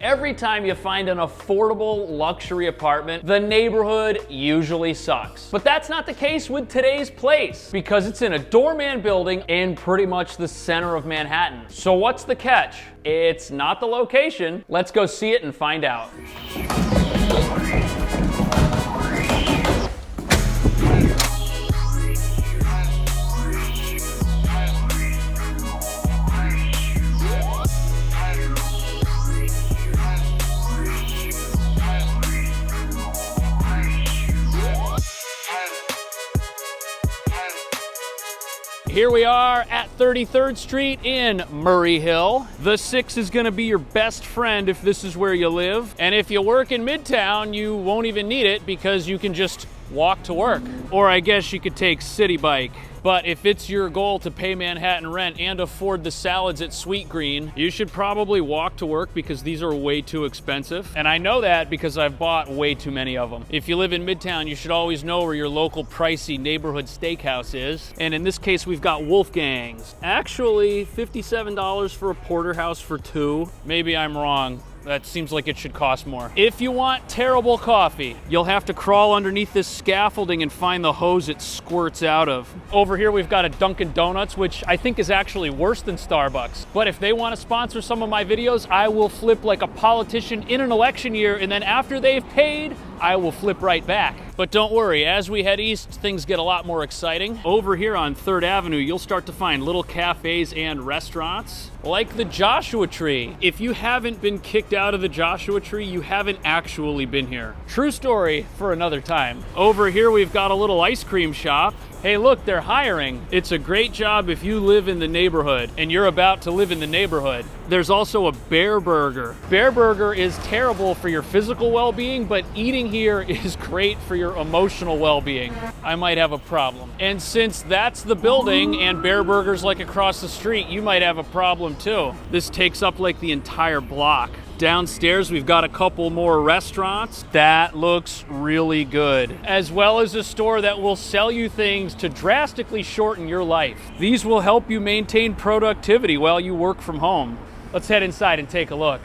Every time you find an affordable luxury apartment, the neighborhood usually sucks. But that's not the case with today's place, because it's in a doorman building in pretty much the center of Manhattan. So what's the catch? It's not the location. Let's go see it and find out. Here we are at 33rd Street in Murray Hill. The 6 is gonna be your best friend if this is where you live. And if you work in Midtown, you won't even need it because you can just walk to work. Or I guess you could take City Bike. But if it's your goal to pay Manhattan rent and afford the salads at Sweet Green, you should probably walk to work because these are way too expensive. And I know that because I've bought way too many of them. If you live in Midtown, you should always know where your local pricey neighborhood steakhouse is. And in this case, we've got Wolfgang's. Actually, $57 for a porterhouse for 2. Maybe I'm wrong. That seems like it should cost more. If you want terrible coffee, you'll have to crawl underneath this scaffolding and find the hose it squirts out of. Over here, we've got a Dunkin' Donuts, which I think is actually worse than Starbucks. But if they want to sponsor some of my videos, I will flip like a politician in an election year, and then after they've paid, I will flip right back. But don't worry, as we head east, things get a lot more exciting. Over here on 3rd Avenue, you'll start to find little cafes and restaurants, like the Joshua Tree. If you haven't been kicked out of the Joshua Tree, you haven't actually been here. True story for another time. Over here, we've got a little ice cream shop. Hey, look, they're hiring. It's a great job if you live in the neighborhood and you're about to live in the neighborhood. There's also a Bear Burger. Bear Burger is terrible for your physical well-being, but eating here is great for your emotional well-being. I might have a problem. And since that's the building and Bear Burger's like across the street, you might have a problem too. This takes up like the entire block. Downstairs, we've got a couple more restaurants. That looks really good. As well as a store that will sell you things to drastically shorten your life. These will help you maintain productivity while you work from home. Let's head inside and take a look.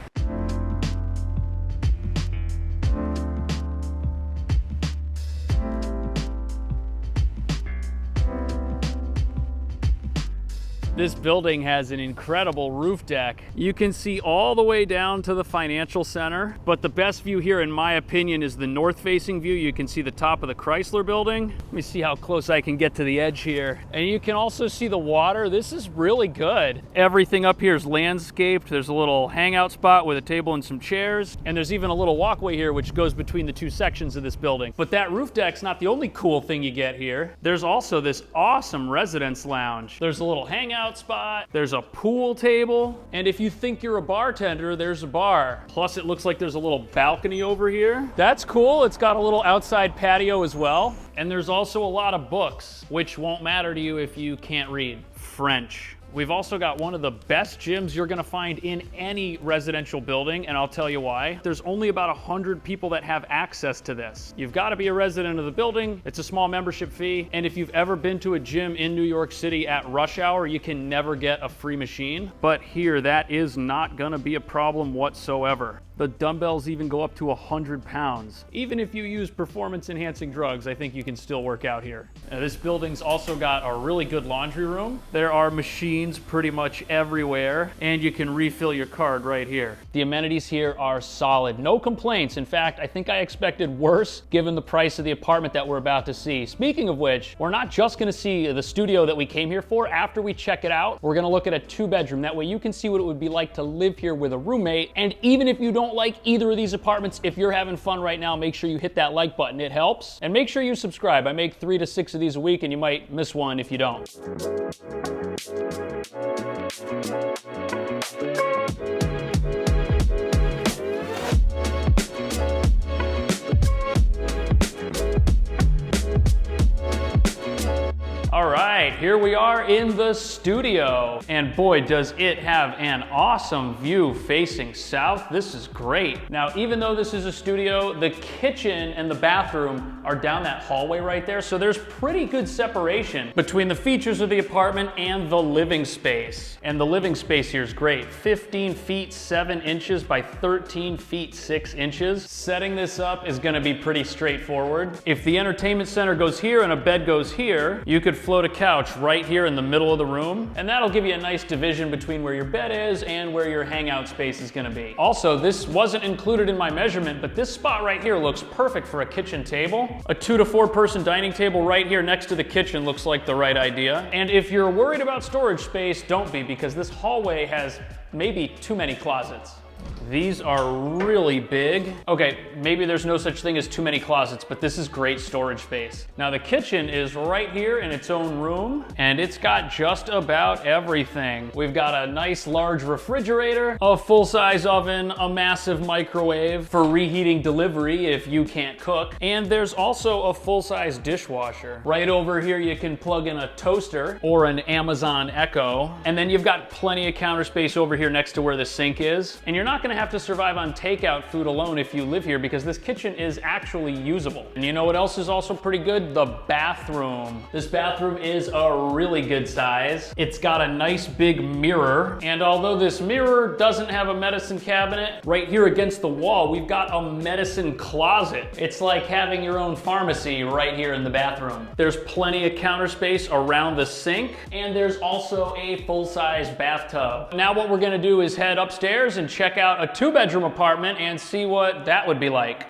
This building has an incredible roof deck. You can see all the way down to the financial center, but the best view here, in my opinion, is the north-facing view. You can see the top of the Chrysler building. Let me see how close I can get to the edge here. And you can also see the water. This is really good. Everything up here is landscaped. There's a little hangout spot with a table and some chairs. And there's even a little walkway here which goes between the 2 sections of this building. But that roof deck's not the only cool thing you get here. There's also this awesome residence lounge. There's a little hangout spot, there's a pool table, and if you think you're a bartender, there's a bar. Plus it looks like there's a little balcony over here. That's cool. It's got a little outside patio as well. And there's also a lot of books, which won't matter to you if you can't read French. We've also got one of the best gyms you're gonna find in any residential building, and I'll tell you why. There's only about 100 people that have access to this. You've gotta be a resident of the building, it's a small membership fee, and if you've ever been to a gym in New York City at rush hour, you can never get a free machine. But here, that is not gonna be a problem whatsoever. The dumbbells even go up to 100 pounds. Even if you use performance-enhancing drugs, I think you can still work out here. Now, this building's also got a really good laundry room. There are machines pretty much everywhere, and you can refill your card right here. The amenities here are solid. No complaints. In fact, I think I expected worse given the price of the apartment that we're about to see. Speaking of which, we're not just gonna see the studio that we came here for. After we check it out, we're gonna look at a 2-bedroom. That way you can see what it would be like to live here with a roommate. And even if you don't like either of these apartments, if you're having fun right now, make sure you hit that like button. It helps. And make sure you subscribe. I make 3 to 6 of these a week, and you might miss one if you don't. All right, here we are in the studio. And boy, does it have an awesome view facing south. This is great. Now, even though this is a studio, the kitchen and the bathroom are down that hallway right there. So there's pretty good separation between the features of the apartment and the living space. And the living space here is great. 15 feet 7 inches by 13 feet 6 inches. Setting this up is gonna be pretty straightforward. If the entertainment center goes here and a bed goes here, you could float a couch right here in the middle of the room, and that'll give you a nice division between where your bed is and where your hangout space is gonna be. Also, this wasn't included in my measurement, but this spot right here looks perfect for a kitchen table. A 2 to 4 person dining table right here next to the kitchen looks like the right idea. And if you're worried about storage space, don't be, because this hallway has maybe too many closets. These are really big. Okay, maybe there's no such thing as too many closets, but this is great storage space. Now the kitchen is right here in its own room, and it's got just about everything. We've got a nice large refrigerator, a full-size oven, a massive microwave for reheating delivery if you can't cook, and there's also a full-size dishwasher. Right over here you can plug in a toaster or an Amazon Echo, and then you've got plenty of counter space over here next to where the sink is, and you're not gonna have to survive on takeout food alone if you live here, because this kitchen is actually usable. And you know what else is also pretty good? The bathroom. This bathroom is a really good size. It's got a nice big mirror, and although this mirror doesn't have a medicine cabinet, right here against the wall, we've got a medicine closet. It's like having your own pharmacy right here in the bathroom. There's plenty of counter space around the sink, and there's also a full-size bathtub. Now what we're gonna do is head upstairs and check out a 2-bedroom apartment and see what that would be like.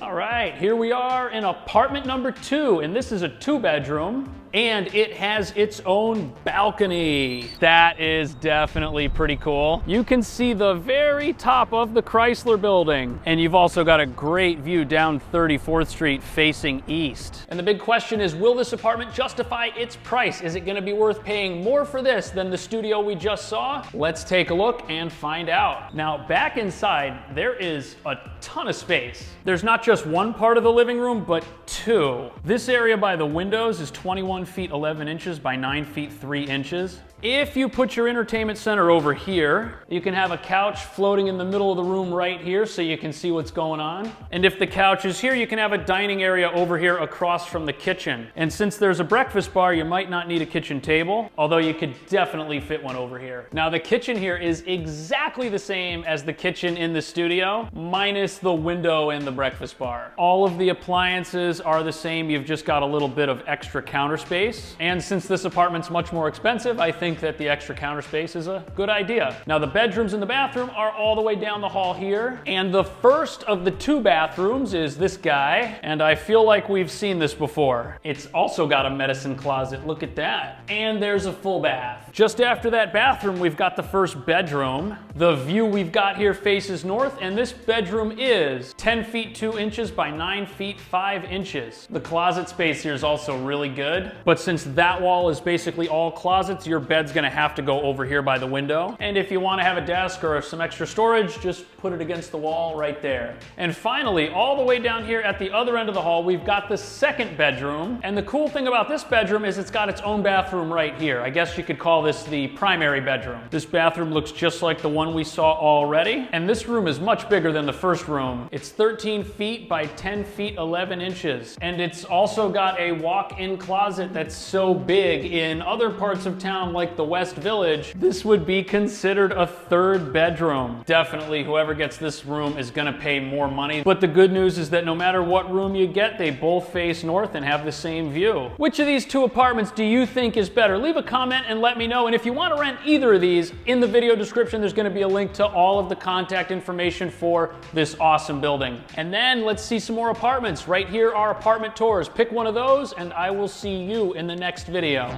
All right, here we are in apartment number 2, and this is a 2-bedroom. And it has its own balcony. That is definitely pretty cool. You can see the very top of the Chrysler building. And you've also got a great view down 34th Street facing east. And the big question is, will this apartment justify its price? Is it gonna be worth paying more for this than the studio we just saw? Let's take a look and find out. Now, back inside, there is a ton of space. There's not just one part of the living room, but 2. This area by the windows is 21 feet 11 inches by 9 feet 3 inches. If you put your entertainment center over here, you can have a couch floating in the middle of the room right here so you can see what's going on. And if the couch is here, you can have a dining area over here across from the kitchen. And since there's a breakfast bar, you might not need a kitchen table, although you could definitely fit one over here. Now the kitchen here is exactly the same as the kitchen in the studio, minus the window and the breakfast bar. All of the appliances are the same, you've just got a little bit of extra counter space. And since this apartment's much more expensive, I think that the extra counter space is a good idea. Now the bedrooms and the bathroom are all the way down the hall here, and the first of the 2 bathrooms is this guy, and I feel like we've seen this before. It's also got a medicine closet, look at that. And there's a full bath. Just after that bathroom, we've got the first bedroom. The view we've got here faces north, and this bedroom is 10 feet 2 inches by 9 feet 5 inches. The closet space here is also really good, but since that wall is basically all closets, your bed's gonna have to go over here by the window. And if you wanna have a desk or some extra storage, just put it against the wall right there. And finally, all the way down here at the other end of the hall, we've got the second bedroom. And the cool thing about this bedroom is it's got its own bathroom right here. I guess you could call this the primary bedroom. This bathroom looks just like the one we saw already. And this room is much bigger than the first room. It's 13 feet by 10 feet 11 inches. And it's also got a walk-in closet that's so big in other parts of town like the West Village, this would be considered a 3rd bedroom. Definitely whoever gets this room is gonna pay more money, but the good news is that no matter what room you get, they both face north and have the same view. Which of these 2 apartments do you think is better? Leave a comment and let me know, and if you want to rent either of these, in the video description there's gonna be a link to all of the contact information for this awesome building. And then let's see some more apartments. Right here are apartment tours. Pick one of those and I will see you in the next video.